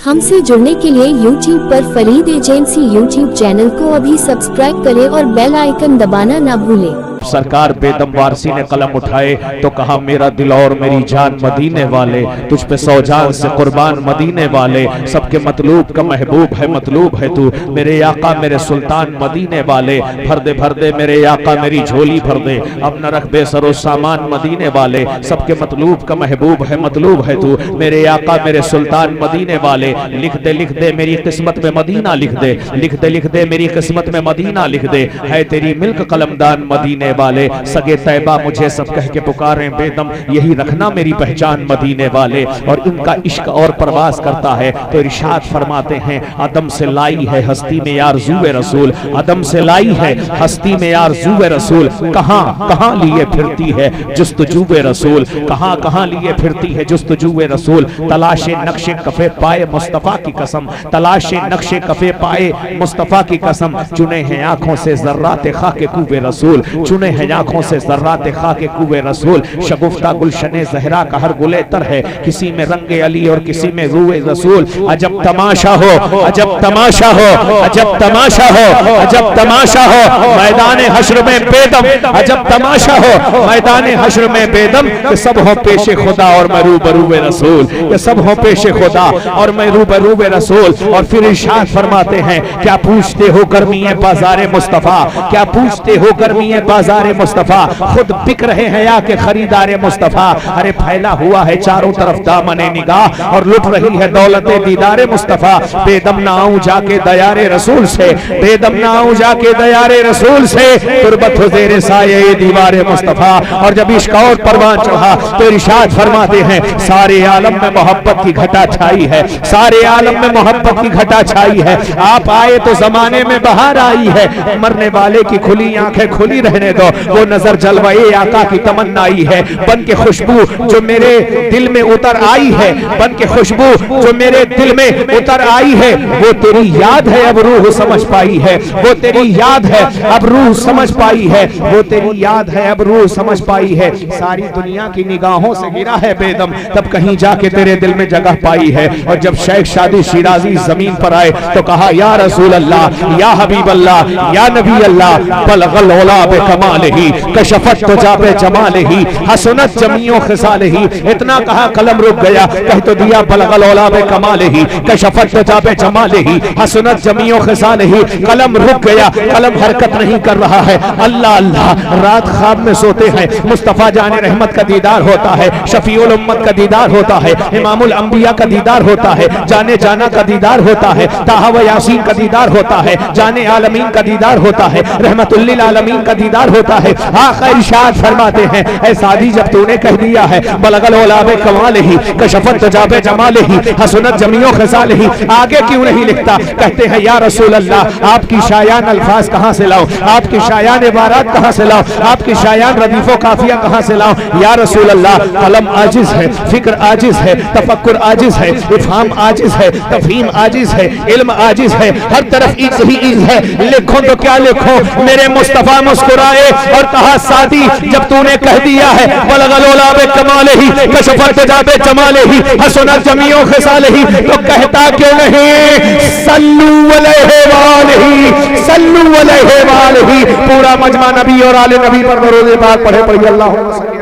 हमसे जुड़ने के लिए YouTube पर फरीद एजेंसी YouTube चैनल को अभी सब्सक्राइब करें और बेल आइकन दबाना ना भूलें। सरकार बेदम वारसी ने कलम उठाए तो कहा मेरा दिल और मेरी जान मदीने वाले, तुझ पे सौ जान से कुर्बान मदीने वाले, सबके मतलूब का महबूब है मतलूब है तू, मेरे आका मेरे सुल्तान मदीने वाले, भर दे मेरे आका मेरी झोली भर दे, अब न रख बेसरो सामान मदीने वाले, सबके मतलूब का महबूब है मतलूब है तू, मेरे आका मेरे सुल्तान मदीने वाले, लिख दे मेरी किस्मत में मदीना लिख दे मेरी किस्मत में मदीना लिख दे, है तेरी मिल्क कलमदान मदीने वाले, सगे तैबा मुझे सब कह के पुकारें बेदम, यही रखना मेरी पहचान मदीने वाले। और इनका इश्क और प्रवास करता है तो इरशाद फरमाते हैं अदम से लाई है हस्ती में यार जुए रसूल, अदम से लाई है हस्ती में यार जुए रसूल, कहां कहां लिए फिरती है जुस्तजुए रसूल, कहां कहां लिए फिरती है जुस्तजुए रसूल, तलाशे नक्शे कफे पाए मुस्तफा की कसम, तलाशे नक्शे कफे पाए मुस्तफा की कसम, चुने हैं आंखों से जर्रात खाके कुबे रसूल, चुने हैं आंखों से जर्रात खाके कुबे रसूल, शगुफ्ता गुलशने ज़हरा का हर गुलेतर है, किसी में रंगे अली और किसी में रूए रसूल, अजब तमाशा हो अजब तमाशा हो अजब तमाशा हो अजब तमाशा हो मैदान हश्र में बेदम, अजब तमाशा हो मैदान हश्र में बेदम, कि सब हो पेशे खुदा और मैं रूबरूए रसूल, कि सब हो पेशे खुदा और मैं रूबरूए रसूल। और फिर इरशाद फरमाते हैं क्या पूछते हो गर्मीए बाजारे मुस्तफा, क्या पूछते हो गर्मीए बाजारे मुस्तफा, खुद बिक रहे हैं या के खरीदारे मुस्तफा, अरे फैला हुआ है चारों तरफ दामने निगाह और लुट रही है दौलते दीदारे मुस्तफा, बेदम ना आऊं जाके दयारे रसूल से, बेदम ना आऊं जाके दयारे रसूल से, तुरबत हो तेरे साये दीवारे मुस्तफा। और जब इश्क और परवान चढ़ा तो इरशाद फरमाते हैं सारे आलम में मोहब्बत की घटा छाई है, सारे आलम में मोहब्बत की घटा छाई है, आप आए तो जमाने में बहार आई है, मरने वाले की खुली आंखें खुली रहने दो, वो नजर जलवाए आका की तमन्नाई है, बन के खुशबू जो मेरे दिल में उतर आई है, बन के खुशबू जो मेरे दिल में उतर आई है, वो तेरी याद है अब रूह समझ पाई है, वो तेरी याद है अब रूह समझ पाई है, वो तेरी याद है अब रूह समझ पाई है, सारी दुनिया की निगाहों से गिरा है बेदम, तब कहीं जाके तेरे दिल में जगह पाई है। और जब शेख शादी शिराजी जमीन पर आए तो कहा या रसूल अल्लाह या हबीब अल्लाह या नबी अल्लाह, बलगल औला बे कमाल ही कशफत तुजा बे जमाल ही हसनत जमियों खिसाल ही, इतना कहा कलम रुक गया, कह तो दिया बलगल औला बे कमाल ही कशफत तुजा बे जमाल ही हसनत जमियों खिसाल ही, कलम रुक गया, कलम हरकत नहीं कर रहा है। अल्लाह अल्लाह, रात ख्वाब में सोते हैं, मुस्तफा जाने रहमत का दीदार होता है, शफीउल उम्मत का दीदार होता है, इमामुल अंबिया का दीदार होता है, जाने जाना का दीदार होता है, ताहा व यासीन का दीदार होता है, जाने आलमीन का दीदार होता है, रहमतुल लिल आलमीन का दीदार होता है। आखिर इरशाद फरमाते हैं ऐ सादी जब तूने कह दिया है बलगल औलाबे कमाल ही कशफत तुजाबे जमाल ही हसनत जमियों खिसाल ही, आगे क्यों नहीं लिखता? कहते हैं या रसूल अल्लाह आपकी शायान अल्फाज कहां से लाऊं, आपकी शायान इबारत कहां से लाऊं, आपकी शायान रदीफो काफिया कहां से लाऊं? या रसूल अल्लाह कलम आजिज है, फिक्र आजिज है, तफक्कुर आजिज है, इफहाम आजिज है, तफहीम आजिज है, इल्म आजिज है, हर तरफ इज ही इज है, लिखो तो क्या लिखो? मेरे मुस्तफा मुस्कुराए और कहा सादी जब तूने कह दिया है बलगल औलाबे कमाल ही कशफत तुजाबे जमाल ही हसनत जमियों खिसाल ही, तो कहता क्यों नहीं सल्लू अलैहि वालही सल्लू अलैहि वालही, पूरा मजमा नबी और आले नबी पर दरूद पाक पढ़े पढ़िए अल्लाहुम्मा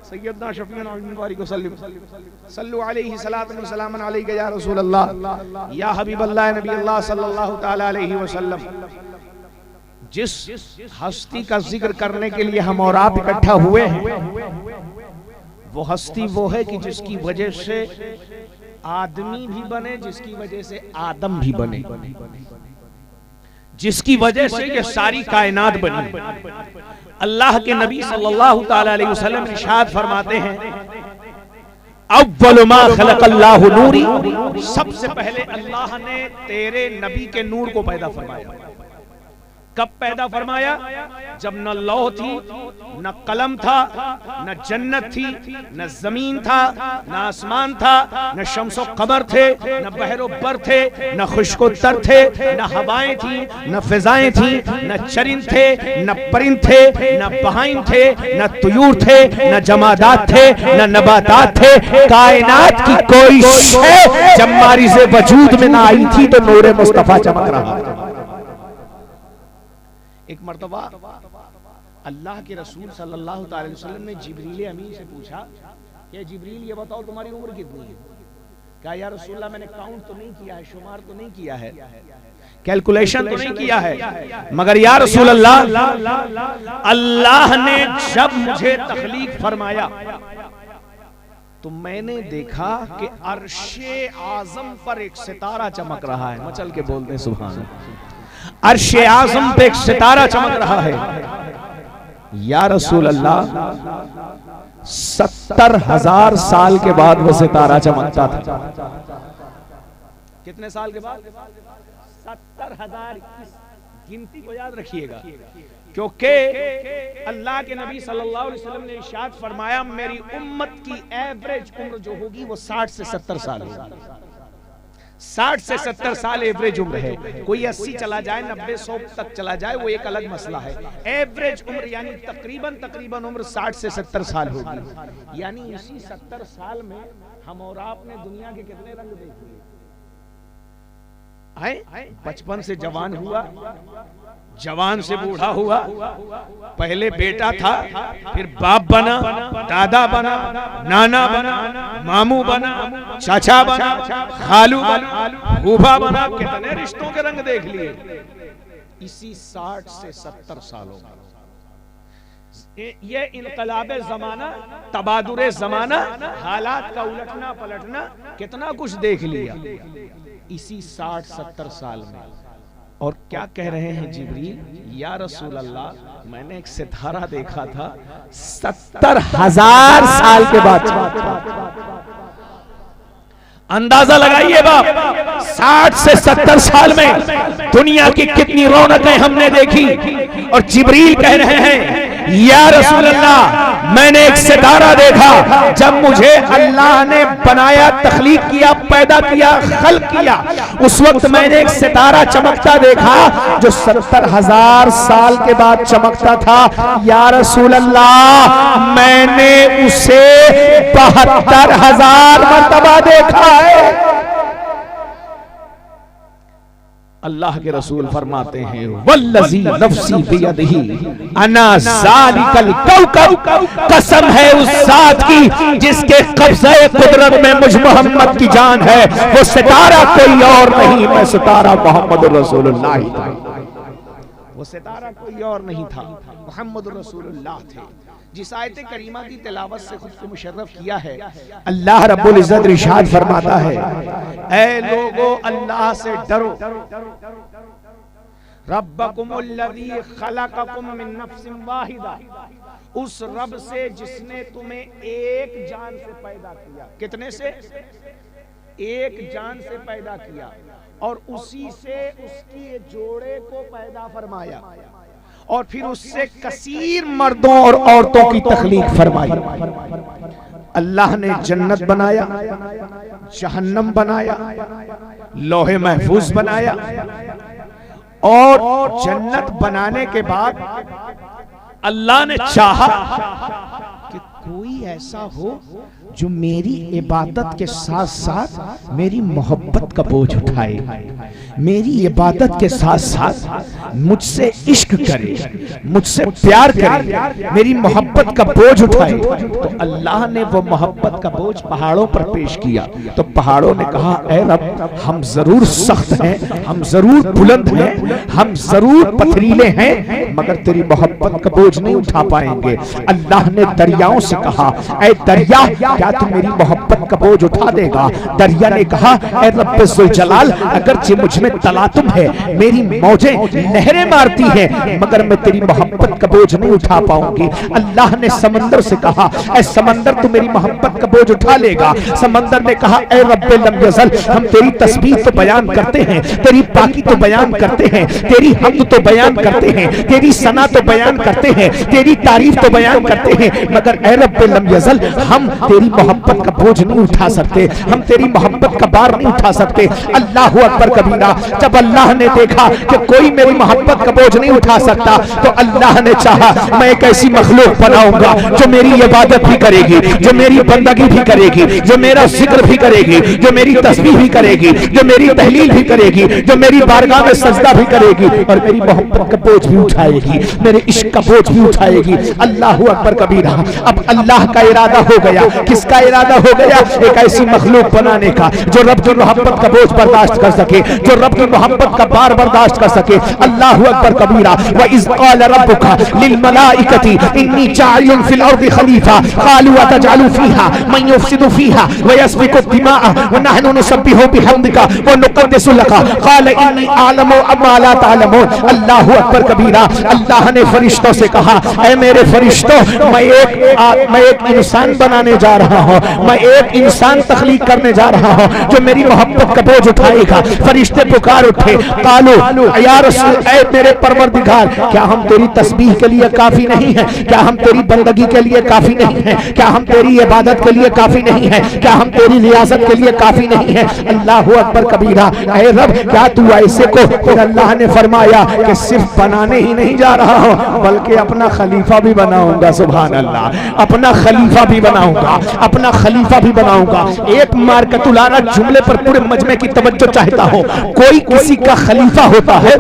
सय्यदना शफीअना मुबारक सल्लु अलैहि सलातन व सलामन अलैका या रसूल अल्लाह या हबीब अल्लाह नबी अल्लाह सल्लल्लाहु तआला अलैहि वसल्लम। जिस हस्ती का जिक्र करने के लिए हम और आप इकट्ठा हुए हैं वो हस्ती वो है कि जिसकी वजह से आदमी भी बने, जिसकी वजह से आदम भी बने, जिसकी वजह से ये सारी कायनात बनी। अल्लाह के नबी सल्लल्लाहु तआला अलैहि वसल्लम इरशाद फरमाते हैं अव्वल मा खलक़ल्लाहु नूरी, सबसे पहले अल्लाह ने तेरे नबी के नूर को पैदा फरमाया। कब पैदा फरमाया? जब न लौह थी, न कलम था, न जन्नत थी, न जमीन था, न आसमान था, न शम्सो कमर थे, न बहरो बर थे, न खुश्को तर थे, न हवाएं थी, न फिजाएं थी, न चरिंद थे, न परिंद थे, न बहाइन थे, न तुयूर थे, न जमादात थे, न नबातात थे। कायनात की कोई शय जब मारिज़े वजूद में ना आई थी तो नूरे मुस्तफा चमक रहा। एक मर्तबा अल्लाह के रसूल सल्लल्लाहु अलैहि वसल्लम ने जिब्रील अमीन से पूछा कि जिब्रील ये बताओ तुम्हारी उम्र कितनी है? क्या या रसूलल्लाह मैंने काउंट तो नहीं किया है, शुमार तो नहीं किया है, कैलकुलेशन तो नहीं किया है, मगर या रसूल अल्लाह अल्लाह ने जब मुझे तख्लीक फरमाया तो मैंने देखा कि अर्शे आजम पर एक सितारा चमक रहा है। मचल के बोलते हैं सुभान अल्लाह। अर्शे आजम पे एक सितारा चमक रहा है। या रसूल अल्लाह 70,000 साल के बाद वो सितारा चमकता था। कितने साल के बाद? 70,000। गिनती को याद रखिएगा, क्योंकि अल्लाह के नबी सल्लल्लाहु अलैहि वसल्लम ने इरशाद फरमाया मेरी उम्मत की एवरेज उम्र जो होगी वो 60 से 70 साल होगी। 60 से 70 साल एवरेज उम्र है। कोई 80 चला जाए, 90, 100 तक चला जाए, वो एक अलग मसला है। एवरेज उम्र यानी तकरीबन उम्र 60 से 70 साल होगी। यानी इसी 70 साल में हम और आपने दुनिया के कितने रंग देख लिए? बचपन से जवान हुआ, जवान से बूढ़ा हुआ, पहले बेटा था, फिर बाप बना, दादा बना, नाना बना, मामू बना, चाचा बना, खालू बना, फूफा बना, कितने रिश्तों के रंग देख लिए इसी 60 से 70 सालों में। ये इनकलाबे जमाना, तबादुरे जमाना, हालात का उलटना पलटना, कितना कुछ देख लिया इसी 60-70 साल में। और क्या कह रहे हैं जिब्रील? या रसूल अल्लाह मैंने एक सितारा देखा था 70,000 साल के बाद। अंदाजा लगाइए बाप, 60 से 70 साल में दुनिया की कितनी रौनकें हमने देखी। और जिब्रील कह रहे हैं या रसूल अल्लाह मैंने एक सितारा देखा जब मुझे अल्लाह ने बनाया, तख्लीक किया, पैदा किया, खल्क किया, उस वक्त मैंने एक सितारा चमकता देखा जो 70,000 साल के बाद चमकता था। या रसूल अल्लाह मैंने उसे 72,000 मर्तबा देखा है। अल्लाह के रसूल फरमाते हैं वल्लज़ी नफ्सी बियदिही अना ज़ालिकल कौकब, कसम है उस ज़ात की जिसके कब्ज़े कुदरत में मुझ मोहम्मद की जान है, वो सितारा कोई और नहीं, मैं सितारा मोहम्मद रसूलुल्लाह था। वो सितारा कोई और नहीं था, मोहम्मद रसूलुल्लाह थे। जिस आयत करीमा की तिलावत से खुद को मुशर्रफ किया है, अल्लाह रब्बुल इज्जत इरशाद फरमाता है ऐ लोगो अल्लाह से डरो, रब्बकुमुल्लज़ी खलक़कुम मिन नफ्सिन वाहिदा, उस रब से जिसने तुम्हें एक जान से पैदा किया। कितने से? एक जान से पैदा किया, और उसी से उसकी जोड़े को पैदा फरमाया, और फिर उससे कसीर मर्दों और औरतों की तख्लीक फरमाई। अल्लाह ने जन्नत बनाया, जहन्नम बनाया, लोहे महफूज बनाया, और जन्नत बनाने के बाद अल्लाह ने चाहा कि कोई ऐसा हो जो मेरी इबादत के साथ साथ मेरी मोहब्बत का बोझ उठाए, मेरी इबादत के साथ साथ मुझसे इश्क करे, मुझसे प्यार करे, मेरी मोहब्बत का बोझ उठाए। तो अल्लाह ने वो मोहब्बत का बोझ पहाड़ों पर पेश किया। तो पहाड़ों ने कहा ऐ रब हम जरूर सख्त हैं, हम जरूर बुलंद हैं, हम जरूर पथरीले हैं, मगर तेरी मोहब्बत का बोझ नहीं उठा पाएंगे। अल्लाह ने दरियाओं से कहा ऐ दरिया क्या तू मेरी मोहब्बत का बोझ उठा देगा? दरिया ने कहा, ऐ रब्बे ज़ुल जलाल, अगरचे मुझ में तलातुम है, मेरी मौजें नहरें मारती हैं, मगर मैं तेरी मोहब्बत का बोझ नहीं उठा पाऊंगी। अल्लाह ने समंदर से कहा, ऐ समंदर तू मेरी मोहब्बत का बोझ उठा लेगा। समंदर ने कहा, ऐ रब्बे लम यज़ल, हम तेरी तस्बीह तो बयान करते हैं, तेरी पाकी तो बयान करते हैं, तेरी हम्द तो बयान करते हैं, तेरी सना तो बयान करते हैं, तेरी तारीफ तो बयान करते हैं, मगर ऐ रब्बे लम यज़ल, हम तेरी मोहब्बत का बोझ नहीं उठा सकते, हम तेरी मोहब्बत का बार नहीं उठा सकते। अल्लाह अकबर कबीरा। जब अल्लाह ने देखा कि कोई मेरी मोहब्बत का बोझ नहीं उठा सकता, तो अल्लाह ने चाहा मैं एक ऐसी मखलूक बनाऊंगा जो मेरी इबादत भी करेगी, जो मेरी बंदगी भी करेगी, जो मेरा जिक्र भी करेगी, जो मेरी तस्बीह भी करेगी, जो मेरी तहलील भी करेगी, जो मेरी बारगाह में सजदा भी करेगी और मेरी मोहब्बत का बोझ भी उठाएगी, मेरे इश्क का बोझ भी उठाएगी। अल्लाह अकबर कबीरा। अब अल्लाह का इरादा हो गया। किसका इरादा हो गया? एक ऐसी मखलूक बनाने का जो रब की मोहब्बत का बोझ बर्दाश्त कर सके, जो रब की मोहब्बत का बार बर्दाश्त कर सके। अल्लाह अकबर कबीरा। व इज़ क़ाल रब्बुका लिल मलाइकति इन्नी जाइलुन फिल अर्दि खलीफा क़ालू अतजअलु फ़ीहा मन युफ़सिदु फ़ीहा व यस्फ़िकु दिमाअ व नहनु नुसब्बिहु बिहम्दिका व नुक़द्दिसु लका क़ाल इन्नी अअलमु मा ला तअलमून। अल्लाह अकबर कबीरा। अल्लाह ने फरिश्तों से कहा, ऐ मेरे फरिश्तों, मैं एक इंसान बनाने जा रहा हूँ, मैं एक इंसान तख्लीक करने जा रहा हूँ जो मेरी मोहब्बत का बोझ उठाएगा। फरिश्ते पुकार उठे, कालू या रसूल, ऐ मेरे परवरदिगार, क्या हम तेरी तस्बीह के लिए काफी नहीं है? क्या हम तेरी बंदगी के लिए काफी नहीं है? क्या हम तेरी इबादत के लिए काफी नहीं है? क्या हम तेरी रियासत के लिए काफी नहीं है? अल्लाह अकबर कबीरा। ऐ रब, क्या तू ऐसे को? फिर अल्लाह ने फरमाया कि सिर्फ बनाने ही नहीं जा रहा हूँ, बल्कि अपना खलीफा भी बनाऊंगा। सुभान अल्लाह। अपना खलीफा भी बनाऊंगा, अपना खलीफा भी बनाऊंगा। एक मारकतुलाना जुमले पर पूरे मजमे की तवज्जो चाहता हूं। कोई किसी का खलीफा होता है,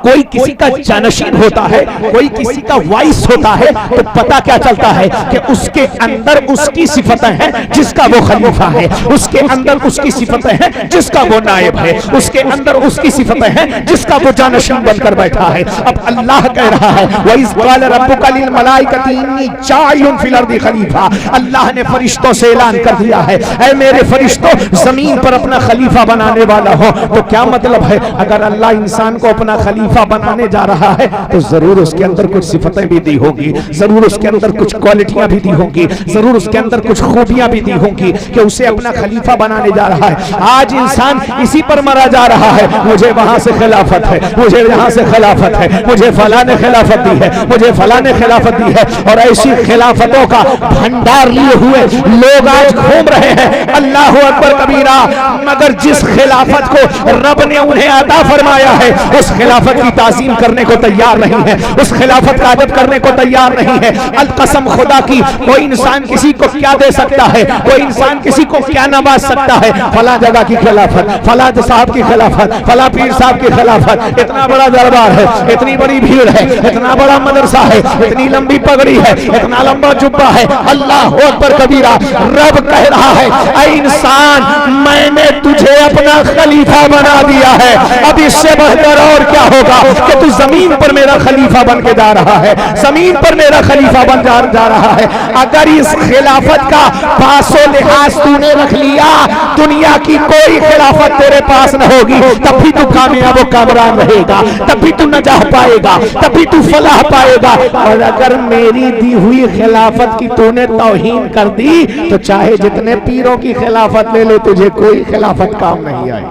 कोई किसी का जानशीन होता है, कोई किसी का वाइस होता है, तो पता क्या चलता है कि उसके अंदर उसकी सिफतें हैं जिसका वो खलीफा है, उसके अंदर उसकी सिफतें हैं जिसका वो नायब है, उसके अंदर उसकी सिफतें हैं जिसका वो जानशीन बनकर बैठा है। अब अल्लाह कह रहा है, व इज़ क़ाल रब्बुका लिल मलाइकति इन्नी जाइलुन फिल अर्दि खलीफा। अल्लाह ने फरिश्तों से ऐलान कर दिया है, ऐ मेरे फरिश्तों, जमीन पर अपना खलीफा बनाने वाला हो। तो क्या मतलब है? अगर अल्लाह इंसान को अपना खलीफा बनाने जा रहा है तो जरूर उसके अंदर कुछ सिफतें भी दी होंगी, जरूर उसके अंदर कुछ क्वालिटियां भी दी होंगी, जरूर उसके अंदर कुछ खूबियां भी दी होंगी कि उसे अपना खलीफा बनाने जा रहा है। आज इंसान इसी पर मरा जा रहा है, मुझे वहां से खिलाफत है, मुझे यहाँ से खिलाफत है, मुझे फला ने खिलाफत दी है, मुझे फला ने खिलाफत दी है, और ऐसी खिलाफतों का भंडार लिए हुए लोग आज घूम रहे हैं। अल्लाह अकबर कबीरा। मगर जिस खिलाफत को रब ने उन्हें अता फरमाया है, उस खिलाफत की ताज़ीम करने को तैयार नहीं है, उस खिलाफत का अदब करने को तैयार नहीं है। अलकसम खुदा की, कोई इंसान किसी को क्या दे सकता है, कोई इंसान किसी को क्या नवाज सकता है? फला जगह की खिलाफत, फला साहब की खिलाफत, फला पीर साहब की खिलाफत, इतना बड़ा दरबार है, इतनी बड़ी भीड़ है, इतना बड़ा मदरसा है, इतनी लंबी पगड़ी है, इतना लंबा जुब्बा है। अल्लाह अकबर कबीरा। रब कह रहा है, ऐ इंसान, मैंने तुझे अपना खलीफा बना दिया है, अब इससे बढ़कर और क्या होगा कि तू जमीन पर मेरा खलीफा बन के जा रहा है, जमीन पर मेरा खलीफा बन जा रहा है। अगर इस खिलाफत का पासो लिहाज तूने रख लिया, दुनिया की कोई खिलाफत तेरे पास न होगी, तब भी तू कामयाब व कामरान रहेगा, तब भी तू नजाह पाएगा, तब भी तू फलाह पाएगा। और अगर मेरी दी हुई खिलाफत की तूने तौहीन कर दी, तो चाहे जितने पीरों की खिलाफत ले ले, तुझे कोई खिलाफत काम नहीं आई,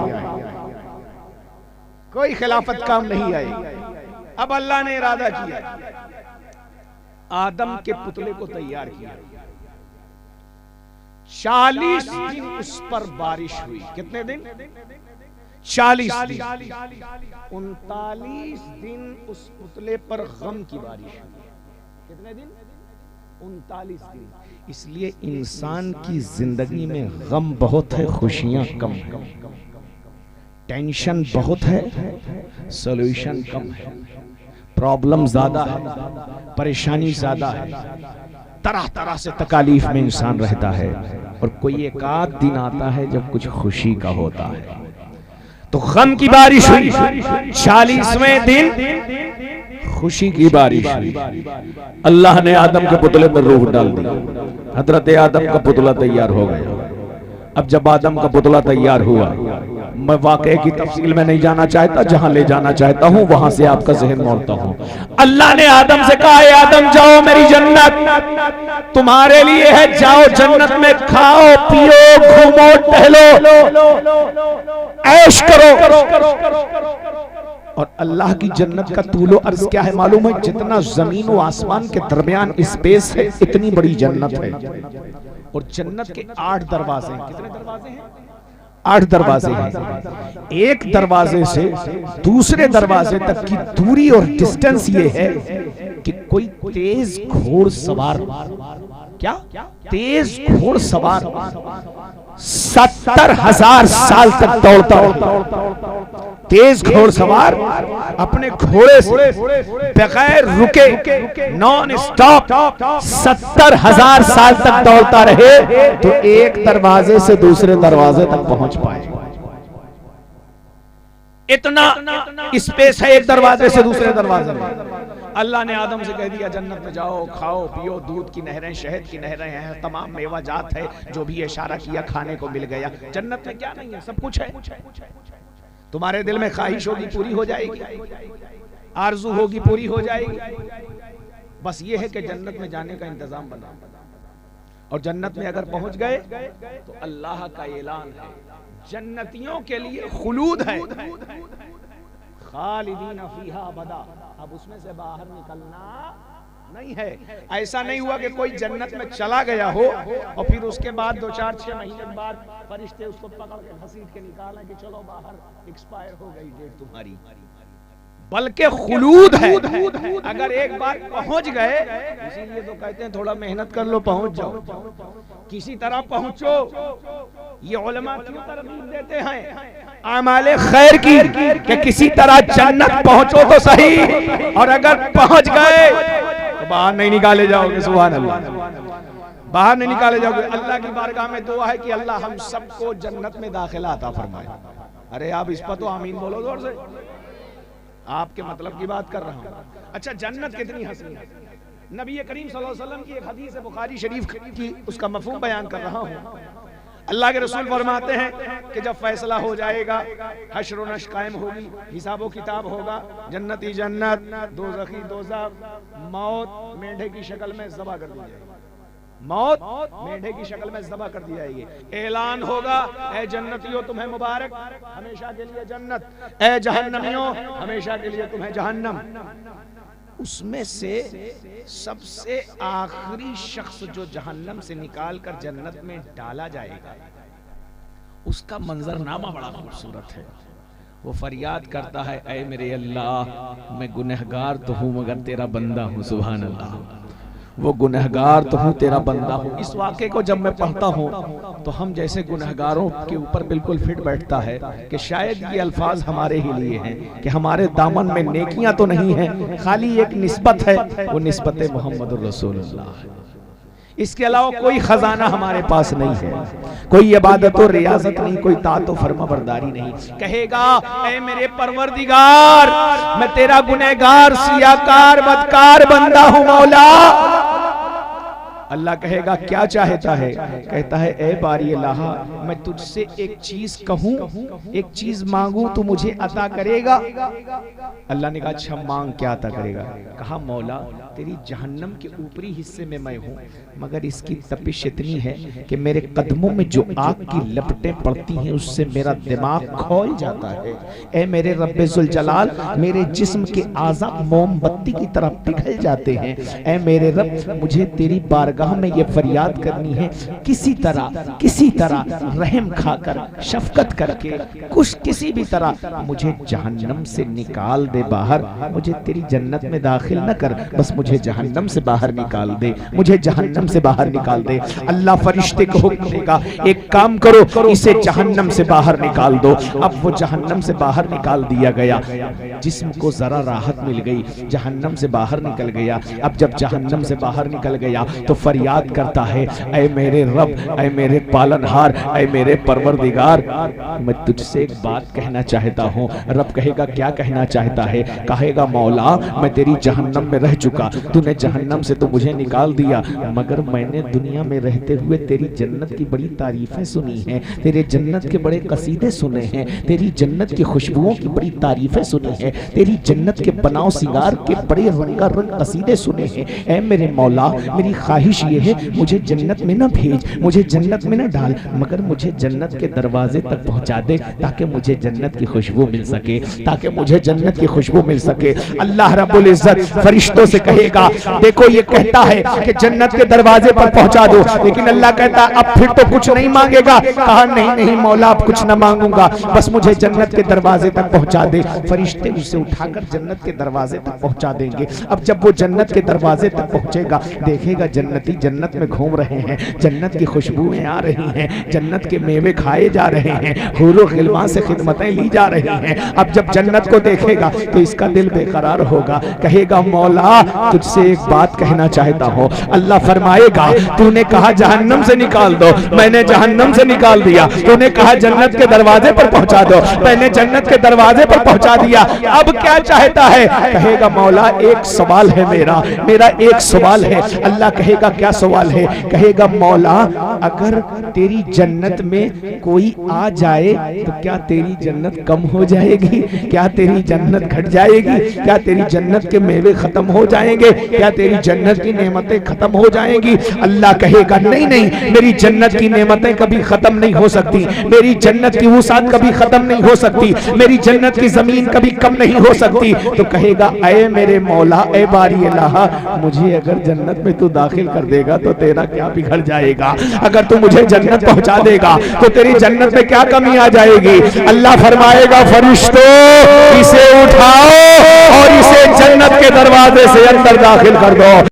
कोई खिलाफत काम नहीं आई। अब अल्लाह ने इरादा किया, आदम के पुतले को तैयार किया, 40 दिन उस पर बारिश हुई। कितने दिन? 40 दिन। 39 दिन उस पुतले पर गम की बारिश हुई। कितने दिन? 39 दिन। इसलिए इंसान की जिंदगी में गम बहुत है, खुशियां कम है, टेंशन बहुत है, सॉल्यूशन कम है, प्रॉब्लम ज्यादा है, परेशानी ज्यादा है, तरह तरह से तकालीफ में इंसान रहता है। और कोई एक आध दिन आता है जब कुछ खुशी का होता है। तो गम की बारिश हुई, 40वें दिन खुशी की बारिश हुई। अल्लाह ने आदम के पुतले पर रूह डाल दी। हजरत आदम का पुतला तैयार हो गया। अब जब आदम का पुतला तैयार हुआ, मैं वाकये की तफसील में नहीं जाना चाहता, जहां ले जाना चाहता हूं वहां से आपका जहन मोड़ता हूं। अल्लाह ने आदम से कहा, आदम जाओ, मेरी जन्नत तुम्हारे लिए है, जाओ जन्नत में खाओ पियो घूमो टहलो ऐश करो। और अल्लाह की जन्नत का तूलो अर्ज क्या है मालूम है? जितना जमीन और आसमान के दरमियान स्पेस है, इतनी बड़ी जन्नत है। और जन्नत के 8 दरवाजे हैं। कितने दरवाजे हैं? 8 दरवाजे हैं। एक दरवाजे से दूसरे दरवाजे तक की दूरी और डिस्टेंस ये है कि कोई तेज घोड़सवार, क्या तेज घोड़सवार 70,000 साल तक दौड़ता है। तेज घोड़सवार अपने घोड़े से बगैर रुके नॉन स्टॉप 70,000 साल तक दौड़ता रहे तो एक दरवाजे से दूसरे दरवाजे तक पहुंच पाए। इतना स्पेस है एक दरवाजे से दूसरे दरवाजे में। अल्लाह ने आदम से कह दिया, जन्नत में जाओ, खाओ पियो, दूध की नहरें, शहद की नहरें हैं, तमाम मेवा जात है, जो भी इशारा किया खाने को मिल गया। जन्नत में क्या नहीं है? सब कुछ है। तुम्हारे दिल में ख्वाहिश होगी पूरी हो जाएगी, आरजू होगी पूरी हो जाएगी। बस ये है कि जन्नत में जाने का इंतजाम बना। और जन्नत में अगर पहुंच गए तो अल्लाह का ऐलान है, जन्नतियों के लिए खुलूद है, खालिदीन फीहा अबदा। अब उसमें से बाहर निकलना नहीं है। ऐसा नहीं हुआ कि कोई जन्नत में चला गया हो और फिर उसके बाद 2-4-6 महीने बाद फरिश्ते उसको पकड़ के घसीट के निकालें कि चलो बाहर, एक्सपायर हो गई डेट तुम्हारी। बल्कि खुलूद है। अगर एक बार पहुंच गए, इसीलिए तो कहते हैं थोड़ा मेहनत कर लो, पहुंच जाओ, किसी तरह पहुंचो। ये उलमा क्यों तरगीब देते हैं आमाले खैर की कि किसी तरह जन्नत पहुंचो तो सही, और अगर पहुंच गए तो बाहर नहीं निकाले जाओगे। सुभान अल्लाह, बाहर नहीं निकाले जाओगे। अल्लाह की बारगाह में दुआ है कि अल्लाह हम सबको जन्नत में दाखिला अता फरमाए। अरे आप इस पर तो आमीन बोलो जोर से, आपके मतलब की बात कर रहा हूं। अच्छा, जन्नत कितनी हसीन है। नबी करीम सल्लल्लाहु अलैहि वसल्लम की एक हदीस है बुखारी शरीफ की, उसका मफहूम बयान कर रहा हूं। अल्लाह के रसूल फरमाते हैं कि जब फैसला हो जाएगा, हश्र व नश्र कायम होगी, हिसाबो किताब होगा, जन्नती जन्नत, दोज़खी दोज़ख, मौत मेंढे की शक्ल में ज़बह कर दी जाएगी। मौत मेंढे की शक्ल में ज़बह कर दी जाएगी। ऐलान होगा, ए जन्नतियों तुम्हें मुबारक, हमेशा के लिए जन्नत, ए जहन्नमियों हमेशा के लिए तुम्हें जहन्नम। उसमें से सबसे आखिरी शख्स जो जहन्नम से निकाल कर जन्नत में डाला जाएगा, उसका मंजरनामा बड़ा खूबसूरत है। वो फरियाद करता है, ऐ मेरे अल्लाह, मैं गुनहगार तो हूँ मगर तेरा बंदा हूँ। सुभान अल्लाह, वो गुनहगार तो हूँ तेरा बंदा हूँ। इस वाक़े को जब मैं पढ़ता हूँ तो हम जैसे गुनहगारों के ऊपर बिल्कुल फिट बैठता है कि शायद ये अल्फाज हमारे ही लिए हैं कि हमारे दामन में नेकियां तो नहीं है, खाली एक निस्बत है, वो निस्बत मोहम्मद रसूलुल्लाह है। इसके अलावा कोई खजाना हमारे पास नहीं है, कोई इबादत और रियाजत नहीं, कोई ताअत और फर्माबरदारी नहीं। कहेगा, ऐ मेरे परवरदिगार, मैं तेरा गुनहगार सियाकार बदकार बंदा हूँ मौला। अल्लाह कहेगा, क्या चाहता है? कहता है, ए बारी अल्लाह, मैं तुझसे एक चीज कहूं, एक चीज मांगू तो मुझे अता करेगा? अल्लाह ने कहा, अच्छा मांग, क्या अता करेगा? कहा, मौला तेरी जहन्नम के ऊपरी हिस्से में मैं हूं, मगर इसकी तपिश इतनी है कि मेरे कदमों में जो आग की लपटें पड़ती हैं उससे मेरा दिमाग खौल जाता है। ए मेरे रब्बे जुल जलाल, मेरे जिस्म के आज़ा मोमबत्ती की तरह पिघल जाते हैं। ए मेरे रब, मुझे तेरी बारगाह में ये फरियाद करनी है, किसी तरह रहम खाकर, शफकत करके, कुछ किसी भी तरह मुझे जहन्नम से निकाल दे बाहर, मुझे तेरी जन्नत में दाखिल न कर, बस मुझे जहन्नम से बाहर निकाल दे, मुझे जहन्नम से बाहर निकाल दे। अल्लाह फरिश्ते को हुक्म देगा, एक काम करो, इसे जहन्नम से बाहर निकाल दो। अब वो जहन्नम से बाहर निकाल दिया गया, जिस्म को जरा राहत मिल गई, जहन्नम से बाहर निकल गया। अब जब जहन्नम से बाहर निकल गया तो फरियाद करता है, ऐ मेरे रब, ऐ मेरे पालनहार, ऐ मेरे परवरदिगार, मैं तुझसे एक बात कहना चाहता हूँ। रब कहेगा, क्या कहना चाहता है? कहेगा, मौला मैं तेरी जहन्नम में रह चुका, तूने जहन्नम से तो मुझे निकाल दिया, मगर मैंने दुनिया में रहते हुए तेरी जन्नत की बड़ी तारीफें सुनी हैं, तेरे जन्नत के बड़े कसीदे सुने हैं, तेरी जन्नत की खुशबुओं की बड़ी तारीफें सुनी हैं, तेरी जन्नत के बनाव सिंगार के बड़े रंगारंग कसीदे सुने हैं। ऐ मेरे मौला, मेरी ख्वाहिश ये है, मुझे जन्नत में न भेज, मुझे जन्नत में न डाल, मगर मुझे जन्नत के दरवाजे तक पहुंचा दे, ताकि मुझे जन्नत की खुशबू मिल सके, ताकि मुझे जन्नत की खुशबू मिल सके। अल्लाह रब्बुल इज्जत फरिश्तों से कहेगा, देखो ये कहता है कि जन्नत के दरवाजे पर पहुंचा दो, लेकिन अल्लाह कहता अब फिर तो कुछ नहीं मांगेगा। कहा नहीं नहीं मौला, अब कुछ न मांगूंगा, बस मुझे जन्नत के दरवाजे तक पहुंचा दे। फरिश्ते उसे उठाकर जन्नत के दरवाजे तक पहुंचा देंगे। अब जब वो जन्नत के दरवाजे तक पहुंचेगा, देखेगा जन्नती जन्नत में घूम रहे हैं, जन्नत की खुशबुएं आ रही हैं, जन्नत के मेवे खाए जा रहे हैं, हुरो खिलवान से खिदमतें ली जा रही हैं। अब जब जन्नत को देखेगा तो इसका दिल बेकरार होगा, कहेगा मौला तुझसे एक बात कहना चाहता हूँ। अल्लाह फरमाएगा, तूने कहा जहन्नम से निकाल दो, मैंने जहन्नम से निकाल दिया, तूने कहा जन्नत के दरवाजे पर पहुंचा दो, मैंने जन्नत के दरवाजे पर पहुंचा दिया, अब क्या चाहता है? कहेगा मौला एक सवाल है मेरा एक सवाल है। अल्लाह कहेगा क्या सवाल है? कहेगा मौला अगर तेरी जन्नत में कोई आ जाए तो क्या तेरी जन्नत कम हो जाएगी? क्या तेरी जन्नत घट जाएगी? क्या तेरी जन्नत के मेवे खत्म हो जाएंगे? क्या तेरी जन्नत की नेमतें खत्म हो जाएंगी? अल्लाह कहेगा नहीं नहीं, मेरी जन्नत की नेमतें कभी खत्म नहीं हो सकती, मेरी जन्नत की वुसात कभी खत्म नहीं हो सकती, मेरी जन्नत की जमीन कभी कम नहीं हो सकती। तो कहेगा ऐ मेरे मौला, ऐ बारी अल्लाह, मुझे अगर जन्नत में तू दाखिल कर देगा तो तेरा क्या बिगड़ जाएगा? अगर तू मुझे जन्नत पहुंचा देगा तो तेरी जन्नत में क्या कमी आ जाएगी? अल्लाह फरमाएगा फरिश्तों इसे उठाओ और इसे जन्नत के दरवाजे से अंदर दाखिल कर दो।